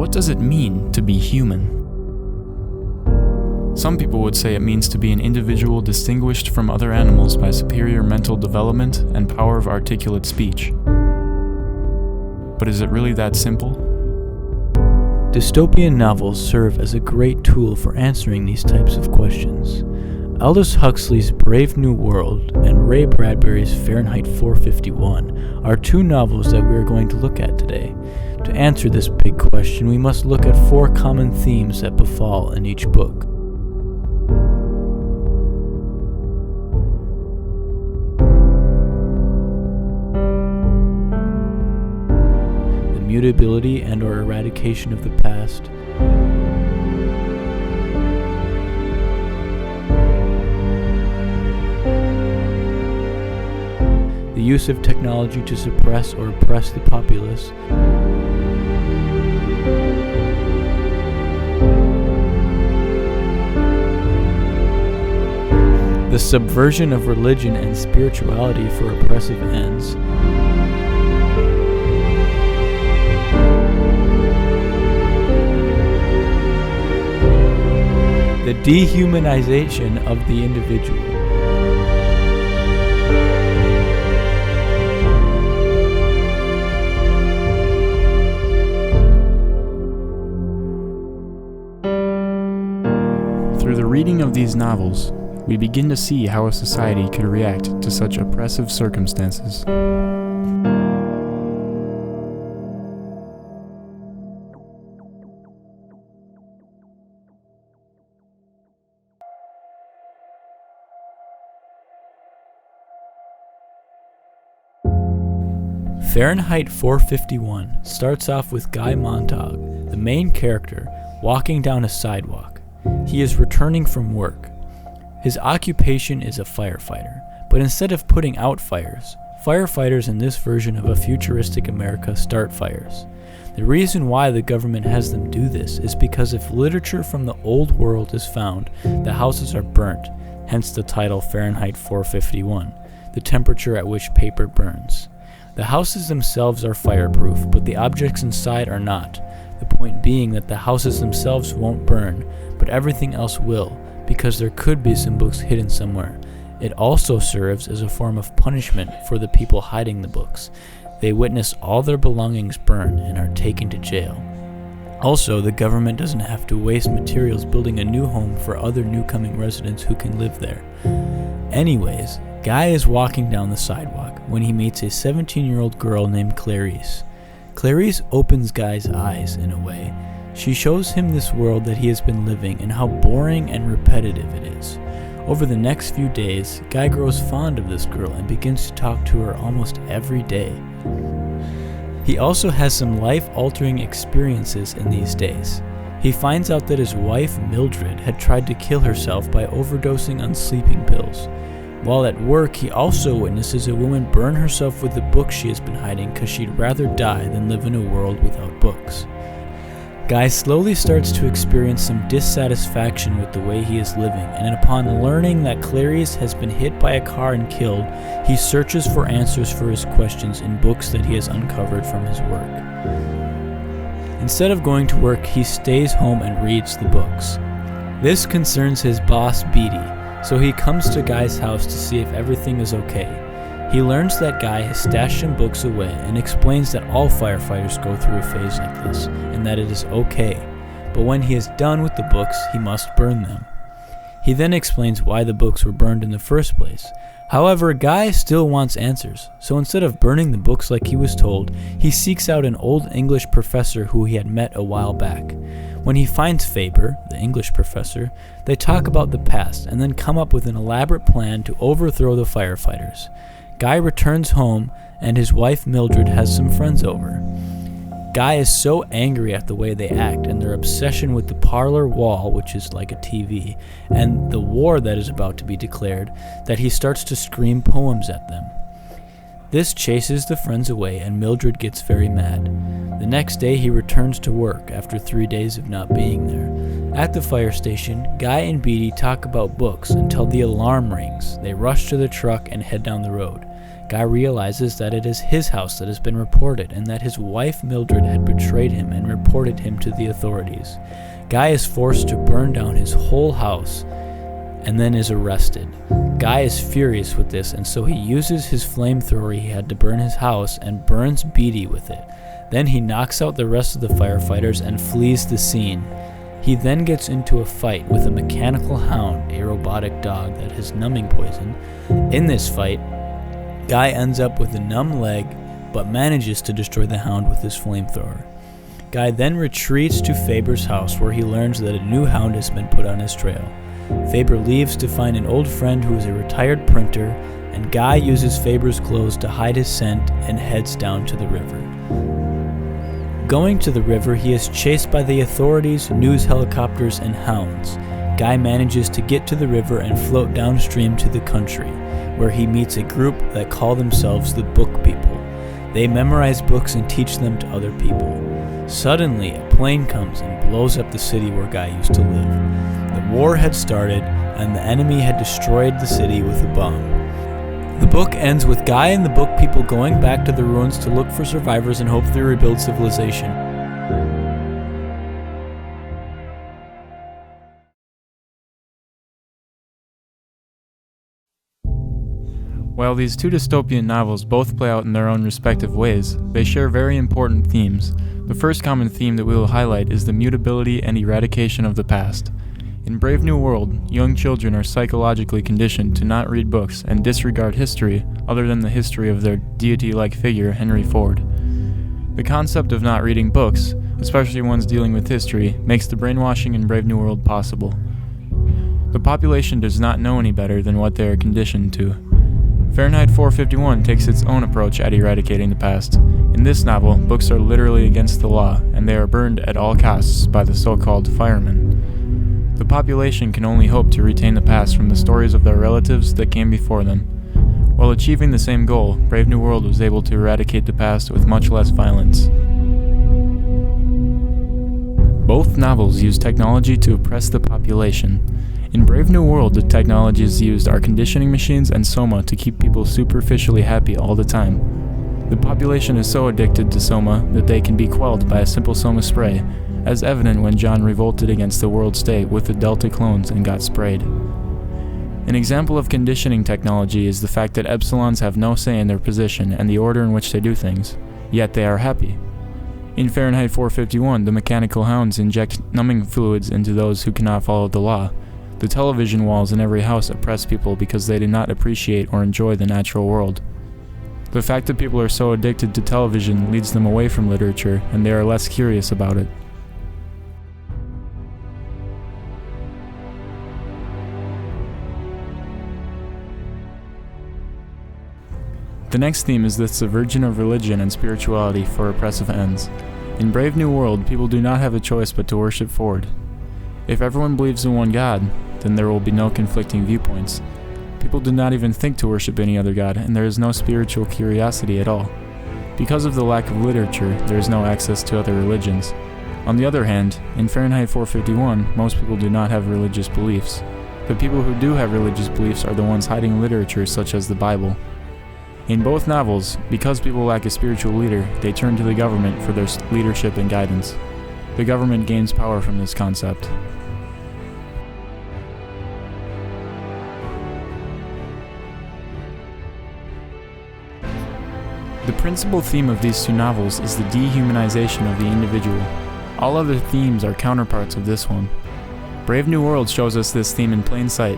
what does it mean to be human? Some people would say it means to be an individual distinguished from other animals by superior mental development and power of articulate speech. But is it really that simple? Dystopian novels serve as a great tool for answering these types of questions. Aldous Huxley's Brave New World and Ray Bradbury's Fahrenheit 451 are two novels that we are going to look at today. To answer this big question, we must look at 4 common themes that befall in each book. The mutability and/or eradication of the past, the use of technology to suppress or oppress the populace, the subversion of religion and spirituality for oppressive ends, the dehumanization of the individual. Through the reading of these novels, we begin to see how a society could react to such oppressive circumstances. Fahrenheit 451 starts off with Guy Montag, the main character, walking down a sidewalk. He is returning from work. His occupation is a firefighter, but instead of putting out fires, firefighters in this version of a futuristic America start fires. The reason why the government has them do this is because if literature from the old world is found, the houses are burnt, hence the title Fahrenheit 451, the temperature at which paper burns. The houses themselves are fireproof, but the objects inside are not. The point being that the houses themselves won't burn, but everything else will, because there could be some books hidden somewhere. It also serves as a form of punishment for the people hiding the books. They witness all their belongings burn and are taken to jail. Also, the government doesn't have to waste materials building a new home for other new-coming residents who can live there. Anyways, Guy is walking down the sidewalk when he meets a 17-year-old girl named Clarice. Clarice opens Guy's eyes in a way. She shows him this world that he has been living and how boring and repetitive it is. Over the next few days, Guy grows fond of this girl and begins to talk to her almost every day. He also has some life-altering experiences in these days. He finds out that his wife, Mildred, had tried to kill herself by overdosing on sleeping pills. While at work, he also witnesses a woman burn herself with the book she has been hiding because she'd rather die than live in a world without books. Guy slowly starts to experience some dissatisfaction with the way he is living, and upon learning that Clarice has been hit by a car and killed, he searches for answers for his questions in books that he has uncovered from his work. Instead of going to work, he stays home and reads the books. This concerns his boss, Beatty, so he comes to Guy's house to see if everything is okay. He learns that Guy has stashed some books away and explains that all firefighters go through a phase like this, and that it is okay. But when he is done with the books, he must burn them. He then explains why the books were burned in the first place. However, Guy still wants answers, so instead of burning the books like he was told, he seeks out an old English professor who he had met a while back. When he finds Faber, the English professor, they talk about the past and then come up with an elaborate plan to overthrow the firefighters. Guy returns home and his wife Mildred has some friends over. Guy is so angry at the way they act and their obsession with the parlor wall, which is like a TV, and the war that is about to be declared, that he starts to scream poems at them. This chases the friends away and Mildred gets very mad. The next day he returns to work after 3 days of not being there. At the fire station, Guy and Beatty talk about books until the alarm rings. They rush to the truck and head down the road. Guy realizes that it is his house that has been reported and that his wife Mildred had betrayed him and reported him to the authorities. Guy is forced to burn down his whole house and then is arrested. Guy is furious with this, and so he uses his flamethrower he had to burn his house and burns Beatty with it. Then he knocks out the rest of the firefighters and flees the scene. He then gets into a fight with a mechanical hound, a robotic dog that has numbing poison. In this fight, Guy ends up with a numb leg, but manages to destroy the hound with his flamethrower. Guy then retreats to Faber's house, where he learns that a new hound has been put on his trail. Faber leaves to find an old friend who is a retired printer, and Guy uses Faber's clothes to hide his scent and heads down to the river. Going to the river, he is chased by the authorities, news helicopters, and hounds. Guy manages to get to the river and float downstream to the country, where he meets a group that call themselves the Book People. They memorize books and teach them to other people. Suddenly, a plane comes and blows up the city where Guy used to live. The war had started, and the enemy had destroyed the city with a bomb. The book ends with Guy and the Book People going back to the ruins to look for survivors and hopefully rebuild civilization. While these two dystopian novels both play out in their own respective ways, they share very important themes. The first common theme that we will highlight is the mutability and eradication of the past. In Brave New World, young children are psychologically conditioned to not read books and disregard history other than the history of their deity-like figure, Henry Ford. The concept of not reading books, especially ones dealing with history, makes the brainwashing in Brave New World possible. The population does not know any better than what they are conditioned to. Fahrenheit 451 takes its own approach at eradicating the past. In this novel, books are literally against the law, and they are burned at all costs by the so-called firemen. The population can only hope to retain the past from the stories of their relatives that came before them. While achieving the same goal, Brave New World was able to eradicate the past with much less violence. Both novels use technology to oppress the population. In Brave New World, the technologies used are conditioning machines and Soma to keep people superficially happy all the time. The population is so addicted to Soma that they can be quelled by a simple Soma spray, as evident when John revolted against the world state with the Delta clones and got sprayed. An example of conditioning technology is the fact that Epsilons have no say in their position and the order in which they do things, yet they are happy. In Fahrenheit 451, the mechanical hounds inject numbing fluids into those who cannot follow the law. The television walls in every house oppress people because they do not appreciate or enjoy the natural world. The fact that people are so addicted to television leads them away from literature, and they are less curious about it. The next theme is the subversion of religion and spirituality for oppressive ends. In Brave New World, people do not have a choice but to worship Ford. If everyone believes in one God, then there will be no conflicting viewpoints. People do not even think to worship any other god, and there is no spiritual curiosity at all. Because of the lack of literature, there is no access to other religions. On the other hand, in Fahrenheit 451, most people do not have religious beliefs. The people who do have religious beliefs are the ones hiding literature such as the Bible. In both novels, because people lack a spiritual leader, they turn to the government for their leadership and guidance. The government gains power from this concept. The principal theme of these two novels is the dehumanization of the individual. All other themes are counterparts of this one. Brave New World shows us this theme in plain sight.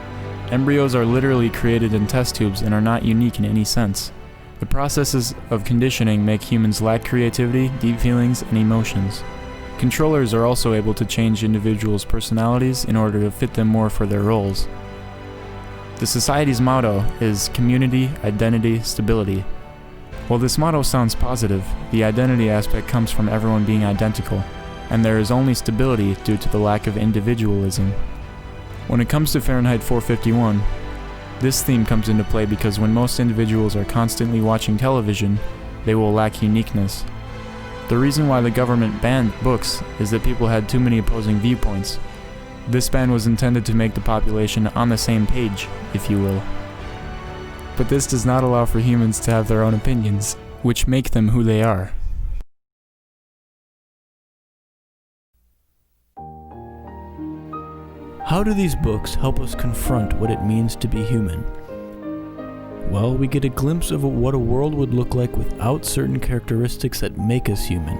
Embryos are literally created in test tubes and are not unique in any sense. The processes of conditioning make humans lack creativity, deep feelings, and emotions. Controllers are also able to change individuals' personalities in order to fit them more for their roles. The society's motto is community, identity, stability. While this motto sounds positive, the identity aspect comes from everyone being identical, and there is only stability due to the lack of individualism. When it comes to Fahrenheit 451, this theme comes into play because when most individuals are constantly watching television, they will lack uniqueness. The reason why the government banned books is that people had too many opposing viewpoints. This ban was intended to make the population on the same page, if you will. But this does not allow for humans to have their own opinions, which make them who they are. How do these books help us confront what it means to be human? Well, we get a glimpse of what a world would look like without certain characteristics that make us human.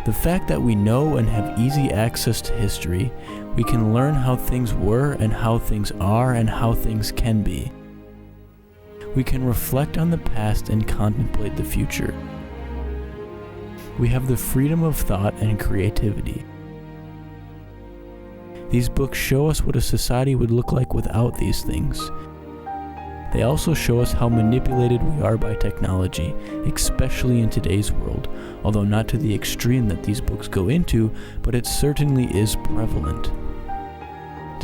The fact that we know and have easy access to history, we can learn how things were and how things are and how things can be. We can reflect on the past and contemplate the future. We have the freedom of thought and creativity. These books show us what a society would look like without these things. They also show us how manipulated we are by technology, especially in today's world, although not to the extreme that these books go into, but it certainly is prevalent.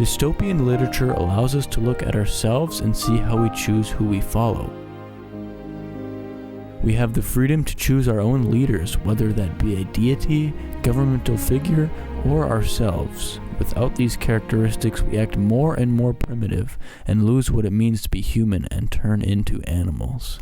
Dystopian literature allows us to look at ourselves and see how we choose who we follow. We have the freedom to choose our own leaders, whether that be a deity, governmental figure, or ourselves. Without these characteristics, we act more and more primitive and lose what it means to be human and turn into animals.